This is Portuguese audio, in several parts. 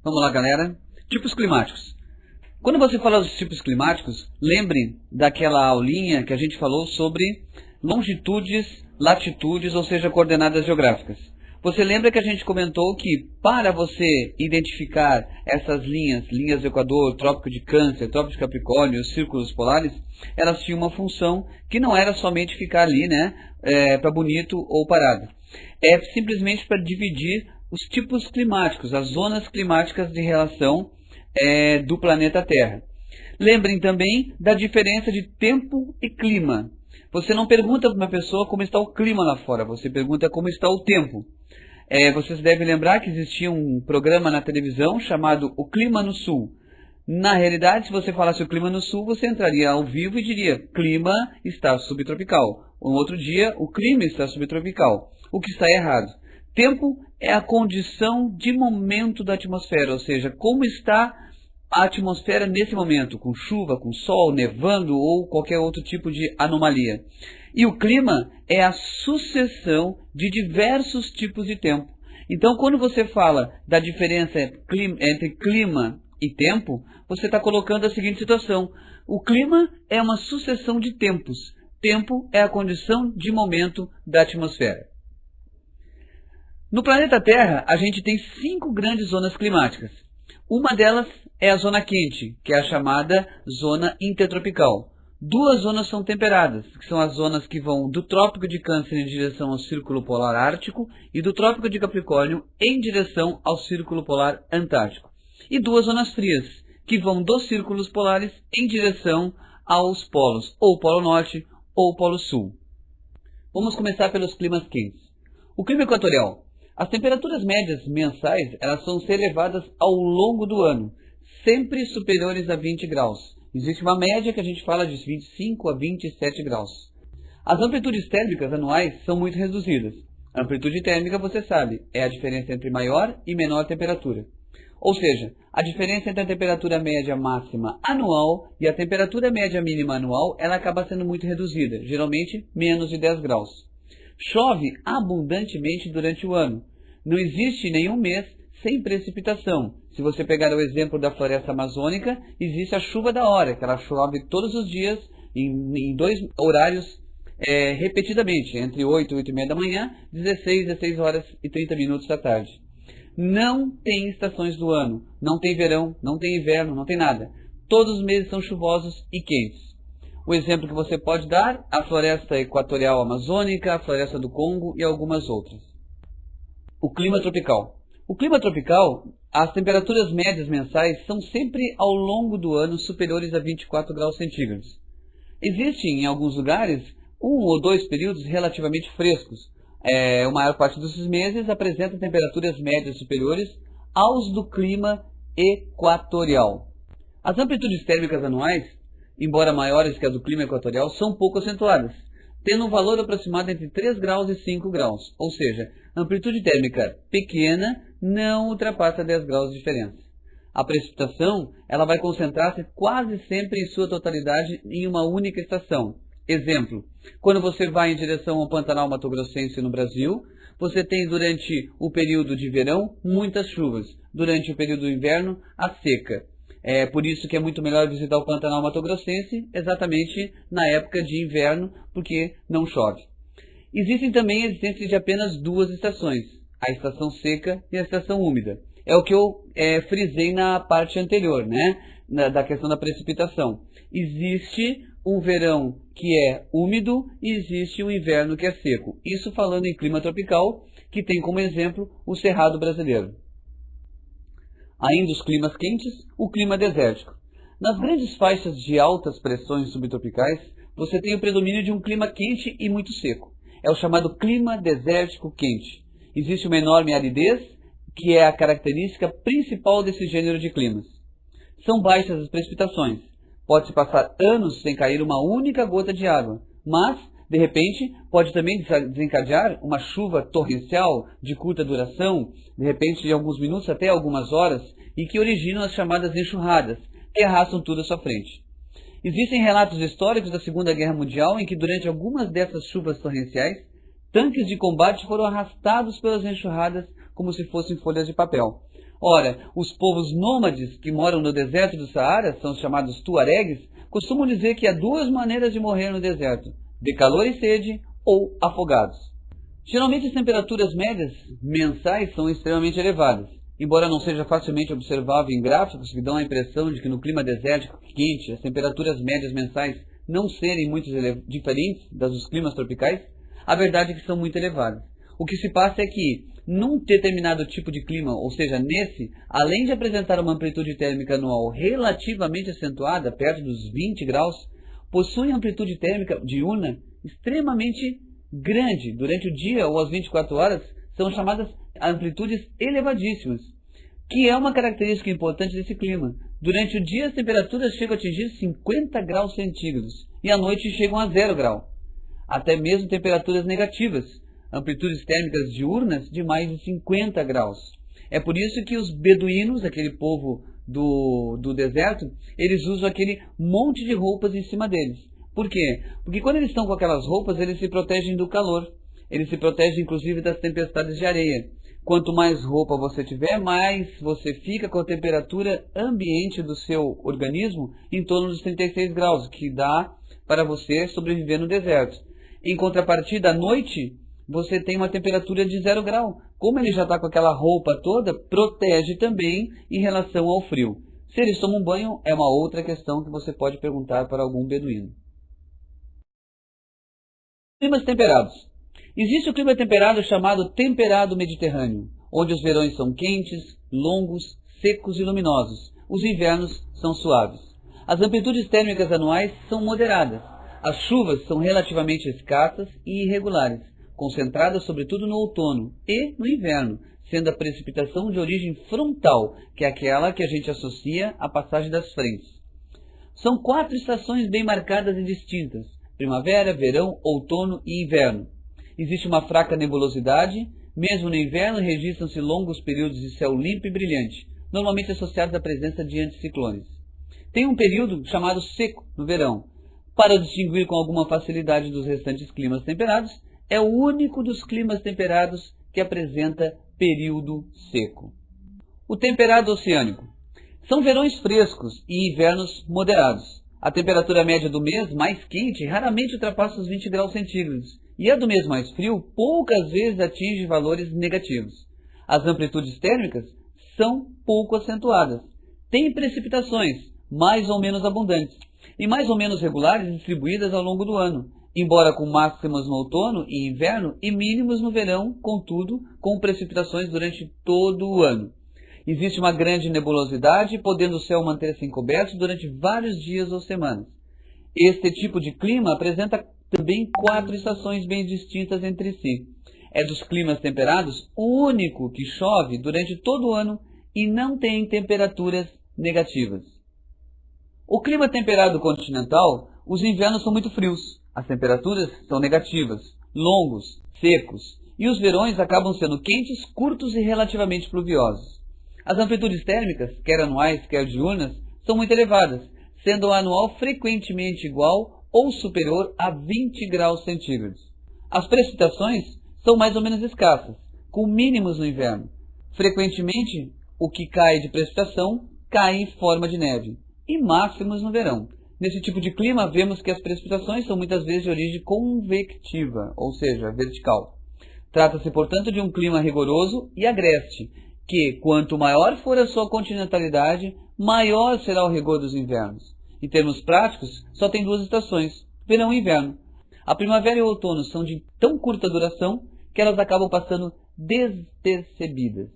Vamos lá, galera. Tipos climáticos. Quando você fala dos tipos climáticos, lembre daquela aulinha que a gente falou sobre longitudes, latitudes, ou seja, coordenadas geográficas. Você lembra que a gente comentou que para você identificar essas linhas do Equador, Trópico de Câncer, Trópico de Capricórnio, os círculos polares, elas tinham uma função que não era somente ficar ali, para bonito ou parado. É simplesmente para dividir os tipos climáticos, as zonas climáticas de relação do planeta Terra. Lembrem também da diferença de tempo e clima. Você não pergunta para uma pessoa como está o clima lá fora, você pergunta como está o tempo. Vocês devem lembrar que existia um programa na televisão chamado O Clima no Sul. Na realidade, se você falasse o clima no sul, você entraria ao vivo e diria: clima está subtropical. Um outro dia, o clima está subtropical. O que está errado. Tempo é a condição de momento da atmosfera, ou seja, como está a atmosfera nesse momento, com chuva, com sol, nevando ou qualquer outro tipo de anomalia. E o clima é a sucessão de diversos tipos de tempo. Então, quando você fala da diferença entre clima e tempo, você está colocando a seguinte situação: o clima é uma sucessão de tempos. Tempo é a condição de momento da atmosfera. No planeta Terra, a gente tem 5 grandes zonas climáticas. Uma delas é a zona quente, que é a chamada zona intertropical. 2 zonas são temperadas, que são as zonas que vão do Trópico de Câncer em direção ao Círculo Polar Ártico e do Trópico de Capricórnio em direção ao Círculo Polar Antártico. E 2 zonas frias, que vão dos círculos polares em direção aos polos, ou Polo Norte ou Polo Sul. Vamos começar pelos climas quentes. O clima equatorial. As temperaturas médias mensais elas vão ser elevadas ao longo do ano, sempre superiores a 20 graus. Existe uma média que a gente fala de 25 a 27 graus. As amplitudes térmicas anuais são muito reduzidas. A amplitude térmica, você sabe, é a diferença entre maior e menor temperatura. Ou seja, a diferença entre a temperatura média máxima anual e a temperatura média mínima anual, ela acaba sendo muito reduzida, geralmente menos de 10 graus. Chove abundantemente durante o ano. Não existe nenhum mês sem precipitação. Se você pegar o exemplo da floresta amazônica, existe a chuva da hora, que ela chove todos os dias, em 2 horários repetidamente, entre 8 e 8 e meia da manhã, 16 horas e 30 minutos da tarde. Não tem estações do ano, não tem verão, não tem inverno, não tem nada. Todos os meses são chuvosos e quentes. O exemplo que você pode dar, a floresta equatorial amazônica, a floresta do Congo e algumas outras. O clima tropical. O clima tropical, as temperaturas médias mensais são sempre ao longo do ano superiores a 24 graus centígrados. Existem em alguns lugares 1 ou 2 períodos relativamente frescos. A maior parte desses meses apresenta temperaturas médias superiores aos do clima equatorial. As amplitudes térmicas anuais, embora maiores que as do clima equatorial, são pouco acentuadas, tendo um valor aproximado entre 3 graus e 5 graus, ou seja, amplitude térmica pequena não ultrapassa 10 graus de diferença. A precipitação ela vai concentrar-se quase sempre em sua totalidade em uma única estação. Exemplo, quando você vai em direção ao Pantanal Mato Grossense no Brasil, você tem durante o período de verão muitas chuvas, durante o período do inverno a seca. É por isso que é muito melhor visitar o Pantanal Mato Grossense exatamente na época de inverno, porque não chove. Existem também a existência de apenas 2 estações, a estação seca e a estação úmida. É o que eu frisei na parte anterior, da questão da precipitação. Existe um verão que é úmido e existe um inverno que é seco. Isso falando em clima tropical, que tem como exemplo o Cerrado brasileiro. Ainda os climas quentes, o clima desértico. Nas grandes faixas de altas pressões subtropicais, você tem o predomínio de um clima quente e muito seco. É o chamado clima desértico quente. Existe uma enorme aridez, que é a característica principal desse gênero de climas. São baixas as precipitações. Pode-se passar anos sem cair uma única gota de água, mas, de repente, pode também desencadear uma chuva torrencial de curta duração, de repente de alguns minutos até algumas horas, e que originam as chamadas enxurradas, que arrastam tudo à sua frente. Existem relatos históricos da Segunda Guerra Mundial em que durante algumas dessas chuvas torrenciais, tanques de combate foram arrastados pelas enxurradas como se fossem folhas de papel. Ora, os povos nômades que moram no deserto do Saara, são os chamados tuaregues, costumam dizer que há duas maneiras de morrer no deserto: de calor e sede ou afogados. Geralmente as temperaturas médias mensais são extremamente elevadas. Embora não seja facilmente observável em gráficos que dão a impressão de que no clima desértico quente as temperaturas médias mensais não serem muito diferentes das dos climas tropicais, a verdade é que são muito elevadas. O que se passa é que, num determinado tipo de clima, ou seja, nesse, além de apresentar uma amplitude térmica anual relativamente acentuada, perto dos 20 graus, possui amplitude térmica diurna extremamente grande. Durante o dia ou as 24 horas, são chamadas amplitudes elevadíssimas, que é uma característica importante desse clima. Durante o dia as temperaturas chegam a atingir 50 graus centígrados e à noite chegam a 0 grau. Até mesmo temperaturas negativas, amplitudes térmicas diurnas de mais de 50 graus. É por isso que os beduínos, aquele povo do deserto, eles usam aquele monte de roupas em cima deles. Por quê? Porque quando eles estão com aquelas roupas, eles se protegem do calor. Eles se protegem inclusive das tempestades de areia. Quanto mais roupa você tiver, mais você fica com a temperatura ambiente do seu organismo em torno dos 36 graus, que dá para você sobreviver no deserto. Em contrapartida, à noite, você tem uma temperatura de 0 grau. Como ele já está com aquela roupa toda, protege também em relação ao frio. Se eles tomam banho, é uma outra questão que você pode perguntar para algum beduíno. Climas temperados. Existe o clima temperado chamado temperado mediterrâneo, onde os verões são quentes, longos, secos e luminosos. Os invernos são suaves. As amplitudes térmicas anuais são moderadas. As chuvas são relativamente escassas e irregulares, concentradas sobretudo no outono e no inverno, sendo a precipitação de origem frontal, que é aquela que a gente associa à passagem das frentes. São 4 estações bem marcadas e distintas: primavera, verão, outono e inverno. Existe uma fraca nebulosidade. Mesmo no inverno registram-se longos períodos de céu limpo e brilhante, normalmente associados à presença de anticiclones. Tem um período chamado seco no verão. Para distinguir com alguma facilidade dos restantes climas temperados, é o único dos climas temperados que apresenta período seco. O temperado oceânico. São verões frescos e invernos moderados. A temperatura média do mês mais quente raramente ultrapassa os 20 graus centígrados, e a do mês mais frio poucas vezes atinge valores negativos. As amplitudes térmicas são pouco acentuadas. Tem precipitações mais ou menos abundantes e mais ou menos regulares distribuídas ao longo do ano, embora com máximas no outono e inverno e mínimos no verão, contudo, com precipitações durante todo o ano. Existe uma grande nebulosidade, podendo o céu manter-se encoberto durante vários dias ou semanas. Este tipo de clima apresenta também 4 estações bem distintas entre si. É dos climas temperados o único que chove durante todo o ano e não tem temperaturas negativas. O clima temperado continental, os invernos são muito frios, as temperaturas são negativas, longos, secos, e os verões acabam sendo quentes, curtos e relativamente pluviosos. As amplitudes térmicas, quer anuais, quer diurnas, são muito elevadas, sendo o anual frequentemente igual ou superior a 20 graus centígrados. As precipitações são mais ou menos escassas, com mínimos no inverno. Frequentemente, o que cai de precipitação cai em forma de neve, e máximos no verão. Nesse tipo de clima, vemos que as precipitações são muitas vezes de origem convectiva, ou seja, vertical. Trata-se, portanto, de um clima rigoroso e agreste, que, quanto maior for a sua continentalidade, maior será o rigor dos invernos. Em termos práticos, só tem 2 estações, verão e inverno. A primavera e o outono são de tão curta duração que elas acabam passando despercebidas.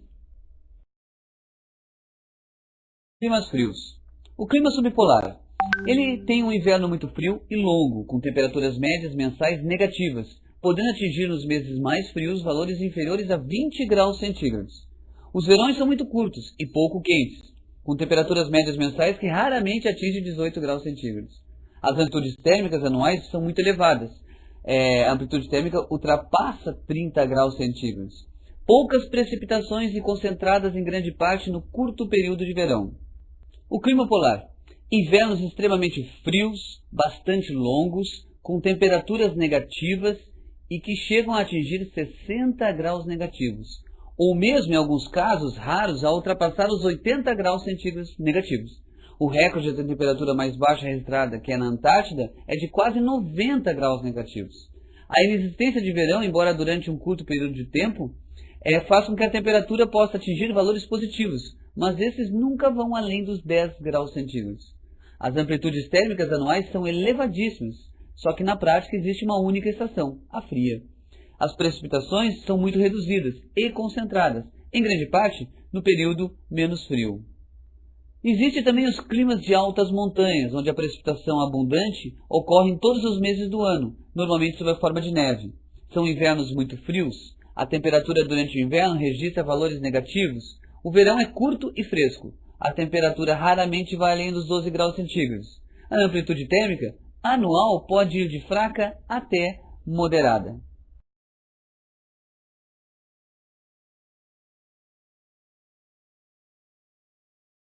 Climas frios. O clima subpolar. Ele tem um inverno muito frio e longo, com temperaturas médias mensais negativas, podendo atingir nos meses mais frios valores inferiores a 20 graus centígrados. Os verões são muito curtos e pouco quentes, com temperaturas médias mensais que raramente atingem 18 graus centígrados. As amplitudes térmicas anuais são muito elevadas. A amplitude térmica ultrapassa 30 graus centígrados. Poucas precipitações e concentradas em grande parte no curto período de verão. O clima polar. Invernos extremamente frios, bastante longos, com temperaturas negativas e que chegam a atingir 60 graus negativos. ou mesmo em alguns casos raros a ultrapassar os 80 graus centígrados negativos. O recorde da temperatura mais baixa registrada, que é na Antártida, é de quase 90 graus negativos. A inexistência de verão, embora durante um curto período de tempo, faz com que a temperatura possa atingir valores positivos, mas esses nunca vão além dos 10 graus centígrados. As amplitudes térmicas anuais são elevadíssimas, só que na prática existe uma única estação, a fria. As precipitações são muito reduzidas e concentradas, em grande parte, no período menos frio. Existem também os climas de altas montanhas, onde a precipitação abundante ocorre em todos os meses do ano, normalmente sob a forma de neve. São invernos muito frios, a temperatura durante o inverno registra valores negativos, o verão é curto e fresco, a temperatura raramente vai além dos 12 graus centígrados. A amplitude térmica anual pode ir de fraca até moderada.